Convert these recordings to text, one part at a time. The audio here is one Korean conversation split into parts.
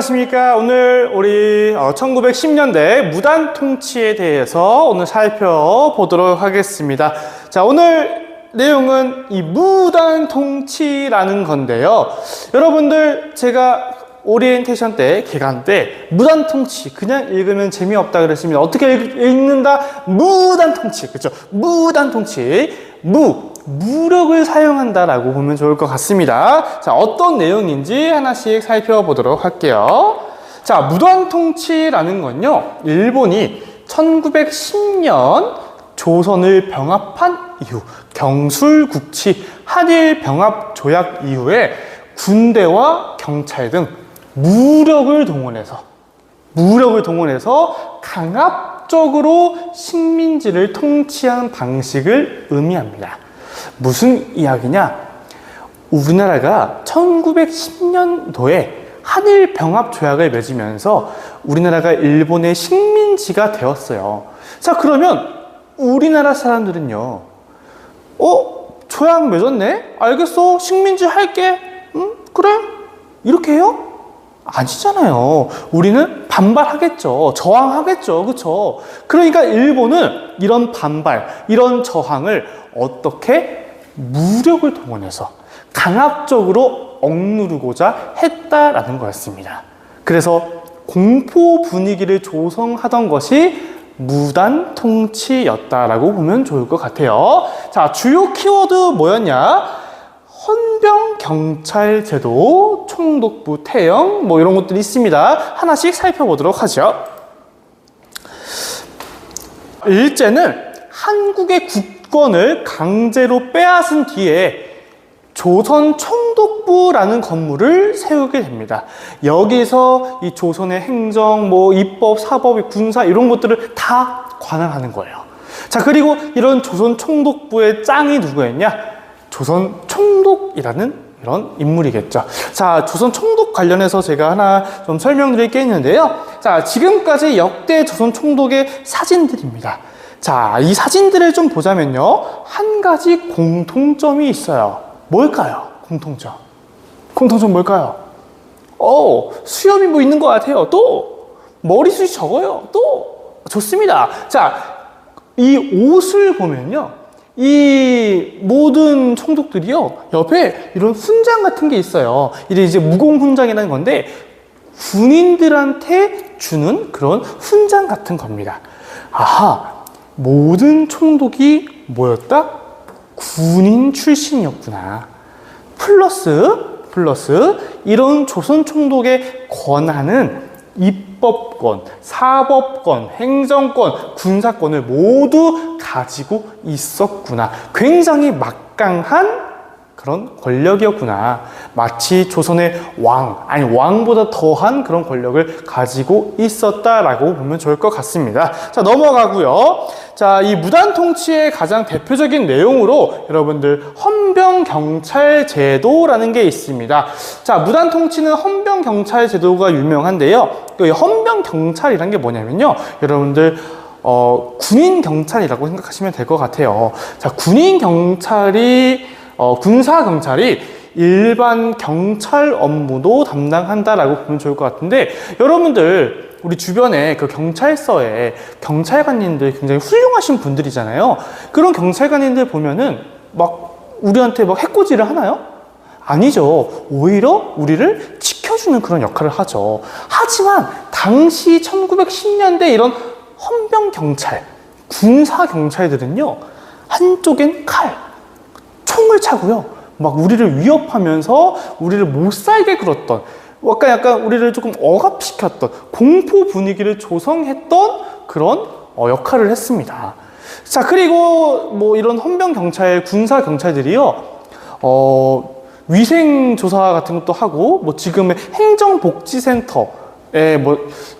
안녕하십니까. 오늘 우리 1910년대 무단 통치에 대해서 오늘 살펴보도록 하겠습니다. 자, 오늘 내용은 이 무단 통치라는 건데요. 여러분들 제가 오리엔테이션 때, 개강 때 무단 통치 그냥 읽으면 재미없다 그랬습니다. 어떻게 읽는다? 무단 통치. 그렇죠? 무단 통치. 무력을 사용한다라고 보면 좋을 것 같습니다. 자, 어떤 내용인지 하나씩 살펴보도록 할게요. 자, 무단 통치라는 건요, 일본이 1910년 조선을 병합한 이후, 경술국치 한일 병합 조약 이후에 군대와 경찰 등 무력을 동원해서 강압적으로 식민지를 통치한 방식을 의미합니다. 무슨 이야기냐? 우리나라가 1910년도에 한일 병합 조약을 맺으면서 우리나라가 일본의 식민지가 되었어요. 자, 그러면 우리나라 사람들은요, 조약 맺었네? 알겠어. 식민지 할게. 응? 그래? 이렇게 해요? 아니잖아요. 우리는 반발하겠죠. 저항하겠죠. 그렇죠? 그러니까 일본은 이런 반발, 이런 저항을 어떻게 무력을 동원해서 강압적으로 억누르고자 했다라는 거였습니다. 그래서 공포 분위기를 조성하던 것이 무단 통치였다라고 보면 좋을 것 같아요. 자, 주요 키워드 뭐였냐? 헌병 경찰 제도, 총독부 태형, 뭐 이런 것들이 있습니다. 하나씩 살펴보도록 하죠. 일제는 한국의 국권을 강제로 빼앗은 뒤에 조선 총독부라는 건물을 세우게 됩니다. 여기서 이 조선의 행정, 입법, 사법, 군사 이런 것들을 다 관할하는 거예요. 자, 그리고 이런 조선 총독부의 짱이 누구였냐? 조선 총독이라는 이런 인물이겠죠. 자, 조선 총독 관련해서 제가 하나 좀 설명드릴 게 있는데요. 자, 지금까지 역대 조선 총독의 사진들입니다. 자, 이 사진들을 좀 보자면요, 한 가지 공통점이 있어요. 뭘까요? 공통점 뭘까요? 수염이 뭐 있는 것 같아요. 또 머리숱이 적어요. 또 좋습니다. 자, 이 옷을 보면요, 이 모든 총독들이요, 옆에 이런 훈장 같은 게 있어요. 이게 이제 무공 훈장이라는 건데 군인들한테 주는 그런 훈장 같은 겁니다. 아하, 모든 총독이 뭐였다? 군인 출신이었구나. 플러스 이런 조선 총독의 권한은 입법권, 사법권, 행정권, 군사권을 모두 가지고 있었구나. 굉장히 막강한 그런 권력이었구나. 마치 조선의 왕보다 더한 그런 권력을 가지고 있었다라고 보면 좋을 것 같습니다. 자, 넘어가고요. 자, 이 무단 통치의 가장 대표적인 내용으로 여러분들 헌병 경찰 제도라는 게 있습니다. 자, 무단 통치는 헌병 경찰 제도가 유명한데요. 이 헌병 경찰이란 게 뭐냐면요, 여러분들 군인 경찰이라고 생각하시면 될 것 같아요. 자, 군인 경찰이 군사 경찰이 일반 경찰 업무도 담당한다라고 보면 좋을 것 같은데, 여러분들 우리 주변에 그 경찰서에 경찰관님들 굉장히 훌륭하신 분들이잖아요. 그런 경찰관님들 보면은 우리한테 해코지를 하나요? 아니죠. 오히려 우리를 지켜주는 그런 역할을 하죠. 하지만 당시 1910년대 이런 헌병 경찰, 군사 경찰들은요, 한쪽엔 총을 차고요, 우리를 위협하면서 우리를 못 살게 굴었던, 약간 우리를 조금 억압시켰던, 공포 분위기를 조성했던 그런 역할을 했습니다. 자, 그리고 이런 헌병 경찰, 군사 경찰들이요, 위생 조사 같은 것도 하고, 지금의 행정복지센터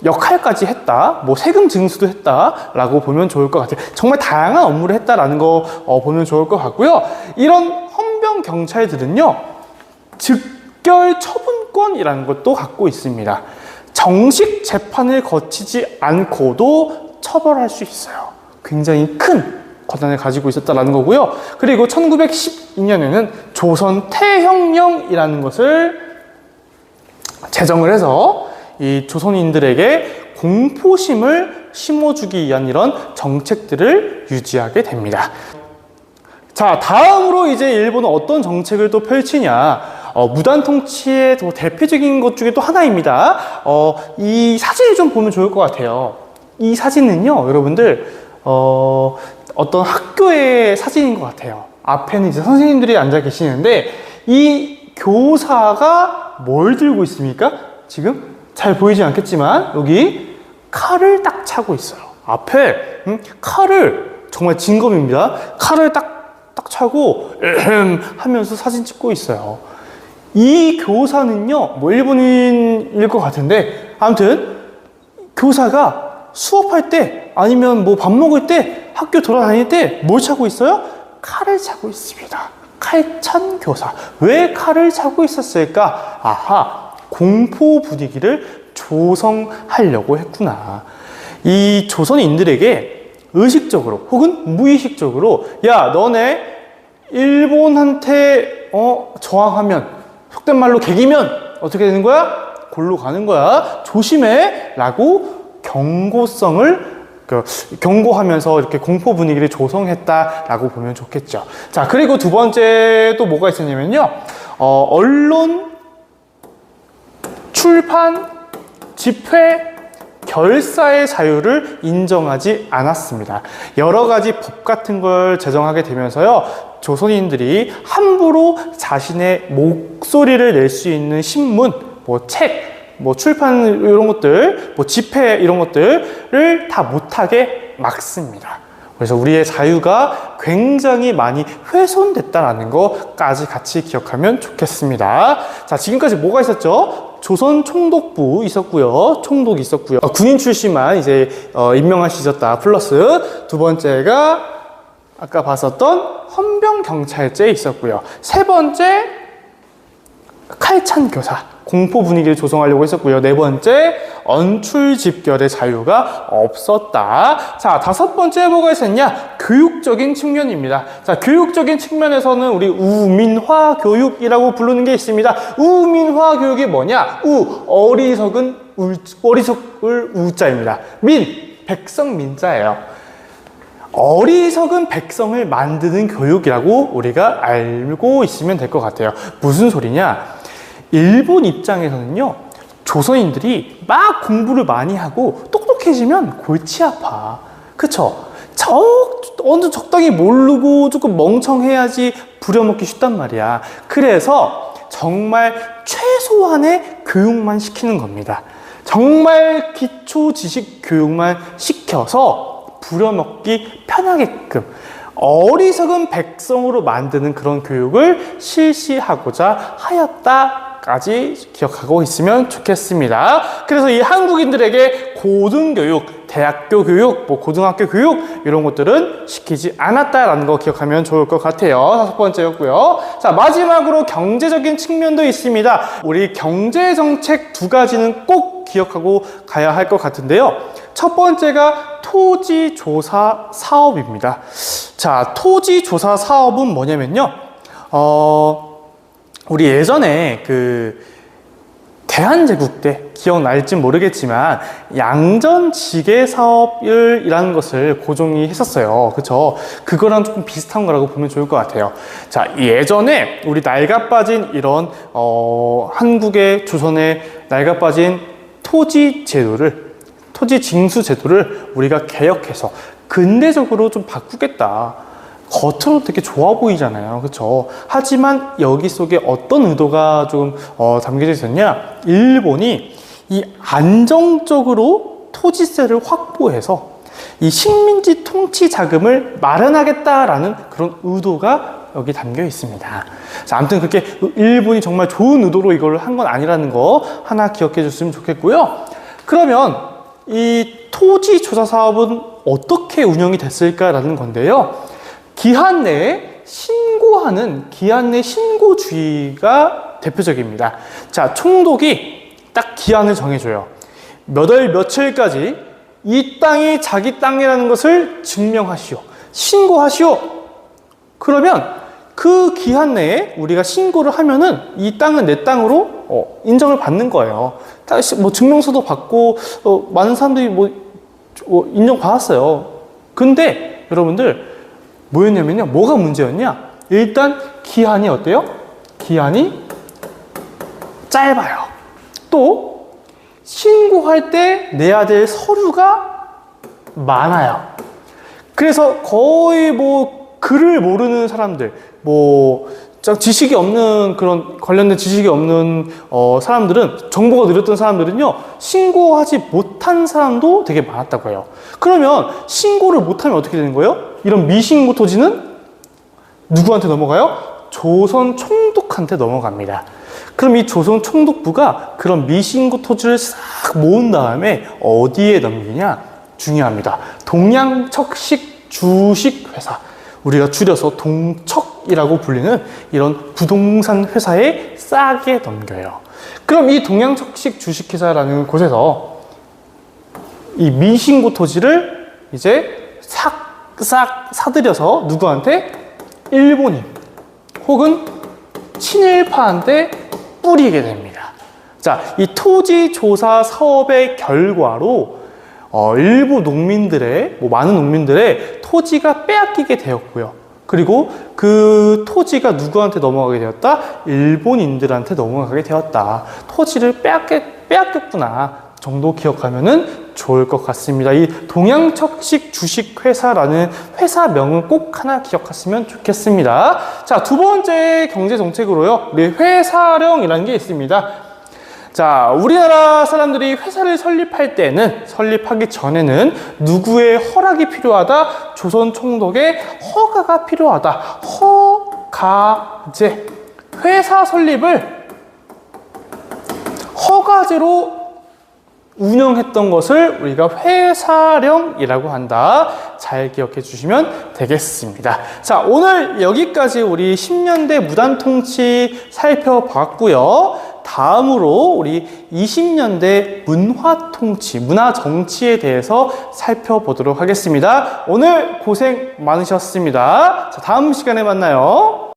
역할까지 했다, 세금 징수도 했다라고 보면 좋을 것 같아요. 정말 다양한 업무를 했다라는 거 보면 좋을 것 같고요. 이런 헌병 경찰들은요, 즉결 처분권이라는 것도 갖고 있습니다. 정식 재판을 거치지 않고도 처벌할 수 있어요. 굉장히 큰 권한을 가지고 있었다라는 거고요. 그리고 1912년에는 조선 태형령이라는 것을 제정을 해서 이 조선인들에게 공포심을 심어주기 위한 이런 정책들을 유지하게 됩니다. 자, 다음으로 이제 일본은 어떤 정책을 또 펼치냐. 무단 통치의 대표적인 것 중에 또 하나입니다. 이 사진을 좀 보면 좋을 것 같아요. 이 사진은요, 여러분들, 어떤 학교의 사진인 것 같아요. 앞에는 이제 선생님들이 앉아 계시는데, 이 교사가 뭘 들고 있습니까? 지금 잘 보이지 않겠지만, 여기 칼을 딱 차고 있어요. 앞에, 칼을, 정말 진검입니다. 칼을 딱 차고, 하면서 사진 찍고 있어요. 이 교사는요, 뭐 일본인일 것 같은데, 아무튼 교사가 수업할 때 아니면 뭐 밥 먹을 때 학교 돌아다닐 때 뭘 차고 있어요? 칼을 차고 있습니다. 칼찬 교사. 왜 칼을 차고 있었을까? 아하, 공포 분위기를 조성하려고 했구나. 이 조선인들에게 의식적으로 혹은 무의식적으로, 야, 너네 일본한테 저항하면, 속된 말로 개기면 어떻게 되는 거야? 골로 가는 거야. 조심해! 라고 경고하면서 이렇게 공포 분위기를 조성했다라고 보면 좋겠죠. 자, 그리고 두 번째 또 뭐가 있었냐면요. 언론, 출판, 집회, 결사의 자유를 인정하지 않았습니다. 여러 가지 법 같은 걸 제정하게 되면서요, 조선인들이 함부로 자신의 목소리를 낼 수 있는 신문, 뭐 책, 뭐 출판 이런 것들, 뭐 집회 이런 것들을 다 못하게 막습니다. 그래서 우리의 자유가 굉장히 많이 훼손됐다라는 것까지 같이 기억하면 좋겠습니다. 자, 지금까지 뭐가 있었죠? 조선 총독부 있었고요. 총독이 있었고요. 군인 출신만 이제 임명하시졌다. 플러스 두 번째가 아까 봤었던 헌병경찰제 있었고요. 세 번째, 칼찬 교사. 공포 분위기를 조성하려고 했었고요. 네 번째, 언출집결의 자유가 없었다. 자, 다섯 번째 뭐가 있었냐? 교육적인 측면입니다. 자, 교육적인 측면에서는 우리 우민화 교육이라고 부르는 게 있습니다. 우민화 교육이 뭐냐? 어리석을 우자입니다. 백성 민자예요. 어리석은 백성을 만드는 교육이라고 우리가 알고 있으면 될 것 같아요. 무슨 소리냐? 일본 입장에서는요, 조선인들이 막 공부를 많이 하고 똑똑해지면 골치 아파. 그쵸? 어느 적당히 모르고 조금 멍청해야지 부려먹기 쉽단 말이야. 그래서 정말 최소한의 교육만 시키는 겁니다. 정말 기초 지식 교육만 시켜서 부려먹기 편하게끔 어리석은 백성으로 만드는 그런 교육을 실시하고자 하였다까지 기억하고 있으면 좋겠습니다. 그래서 이 한국인들에게 고등교육, 대학교 교육, 뭐 고등학교 교육 이런 것들은 시키지 않았다라는 거 기억하면 좋을 것 같아요. 다섯 번째였고요. 자, 마지막으로 경제적인 측면도 있습니다. 우리 경제정책 두 가지는 꼭 기억하고 가야 할 것 같은데요. 첫 번째가 토지조사 사업입니다. 자, 토지조사 사업은 뭐냐면요. 우리 예전에 대한제국 때 기억날지 모르겠지만 양전지계 사업이라는 것을 고종이 했었어요. 그쵸? 그거랑 조금 비슷한 거라고 보면 좋을 것 같아요. 자, 예전에 우리 낡아빠진 이런 한국의 조선의 낡아빠진 토지 징수 제도를 우리가 개혁해서 근대적으로 좀 바꾸겠다. 겉으로 되게 좋아 보이잖아요. 그렇죠? 하지만 여기 속에 어떤 의도가 좀 담겨져 있었냐? 일본이 이 안정적으로 토지세를 확보해서 이 식민지 통치 자금을 마련하겠다라는 그런 의도가 여기 담겨 있습니다. 자, 아무튼 그렇게 일본이 정말 좋은 의도로 이걸 한 건 아니라는 거 하나 기억해 줬으면 좋겠고요. 그러면 이 토지 조사 사업은 어떻게 운영이 됐을까라는 건데요. 기한 내에 신고하는 기한 내 신고주의가 대표적입니다. 자, 총독이 딱 기한을 정해줘요. 몇 월 며칠까지 이 땅이 자기 땅이라는 것을 증명하시오. 신고하시오. 그러면 그 기한 내에 우리가 신고를 하면은 이 땅은 내 땅으로 인정을 받는 거예요. 뭐 증명서도 받고 많은 사람들이 인정받았어요. 근데 여러분들 뭐였냐면요, 뭐가 문제였냐? 일단 기한이 어때요? 기한이 짧아요. 또 신고할 때 내야 될 서류가 많아요. 그래서 거의 뭐 글을 모르는 사람들, 뭐 지식이 없는, 그런 관련된 지식이 없는 사람들은, 정보가 느렸던 사람들은요, 신고하지 못한 사람도 되게 많았다고 해요. 그러면 신고를 못하면 어떻게 되는 거예요? 이런 미신고 토지는 누구한테 넘어가요? 조선 총독한테 넘어갑니다. 그럼 이 조선 총독부가 그런 미신고 토지를 싹 모은 다음에 어디에 넘기냐? 중요합니다. 동양척식 주식회사, 우리가 줄여서 동척이라고 불리는 이런 부동산 회사에 싸게 넘겨요. 그럼 이 동양척식 주식회사라는 곳에서 이 미신고 토지를 이제 싹 사들여서 누구한테? 일본인 혹은 친일파한테 뿌리게 됩니다. 자, 이 토지 조사 사업의 결과로 일부 농민들의, 많은 농민들의 토지가 빼앗기게 되었고요. 그리고 그 토지가 누구한테 넘어가게 되었다? 일본인들한테 넘어가게 되었다. 토지를 빼앗겼구나 정도 기억하면은 좋을 것 같습니다. 이 동양척식 주식회사라는 회사명은 꼭 하나 기억하시면 좋겠습니다. 자, 두 번째 경제정책으로요, 우리 회사령이라는 게 있습니다. 자, 우리나라 사람들이 회사를 설립하기 전에는 누구의 허락이 필요하다? 조선 총독의 허가가 필요하다. 허가제. 회사 설립을 허가제로 운영했던 것을 우리가 회사령이라고 한다. 잘 기억해 주시면 되겠습니다. 자, 오늘 여기까지 우리 10년대 무단통치 살펴봤고요. 다음으로 우리 20년대 문화통치, 문화정치에 대해서 살펴보도록 하겠습니다. 오늘 고생 많으셨습니다. 자, 다음 시간에 만나요.